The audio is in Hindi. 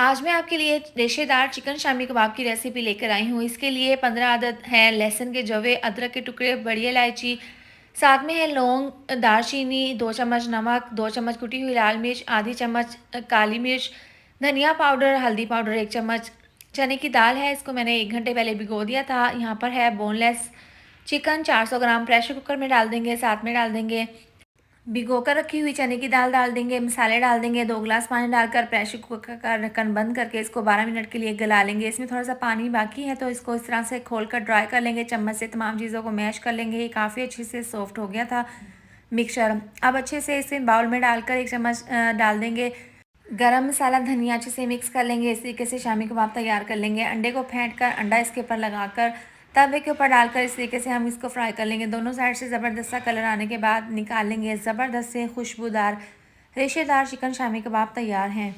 आज मैं आपके लिए रेशेदार चिकन शामी कबाब की रेसिपी लेकर आई हूँ। इसके लिए 15 अदद हैं लहसुन के जवे, अदरक के टुकड़े, बड़ी इलायची, साथ में है लौंग, दालचीनी, 2 चम्मच नमक, 2 चम्मच कुटी हुई लाल मिर्च, आधी चम्मच काली मिर्च, धनिया पाउडर, हल्दी पाउडर 1 चम्मच। चने की दाल है, इसको मैंने 1 घंटे पहले भिगो दिया था। यहाँ पर है बोनलेस चिकन 400 ग्राम, प्रेशर कुकर में डाल देंगे। साथ में डाल देंगे भिगो कर रखी हुई चने की दाल, डाल देंगे मसाले, डाल देंगे 2 गिलास पानी डालकर प्रेशर कुकर का ढक्कन बंद करके इसको 12 मिनट के लिए गला लेंगे। इसमें थोड़ा सा पानी बाकी है तो इसको इस तरह से खोल कर ड्राई कर लेंगे। चम्मच से तमाम चीज़ों को मैश कर लेंगे। ये काफ़ी अच्छे से सॉफ्ट हो गया था मिक्सचर। अब अच्छे से इसे बाउल में डालकर 1 चम्मच डाल देंगे गरम मसाला, धनिया, अच्छे से मिक्स कर लेंगे। इस तरीके से शामी कबाब तैयार कर लेंगे। अंडे को फेंट कर अंडा इसके ऊपर लगाकर तवे के ऊपर डालकर इस तरीके से हम इसको फ्राई कर लेंगे। दोनों साइड से ज़बरदस्त सा कलर आने के बाद निकाल लेंगे। ज़बरदस्त से खुशबूदार रेशेदार चिकन शामी कबाब तैयार हैं।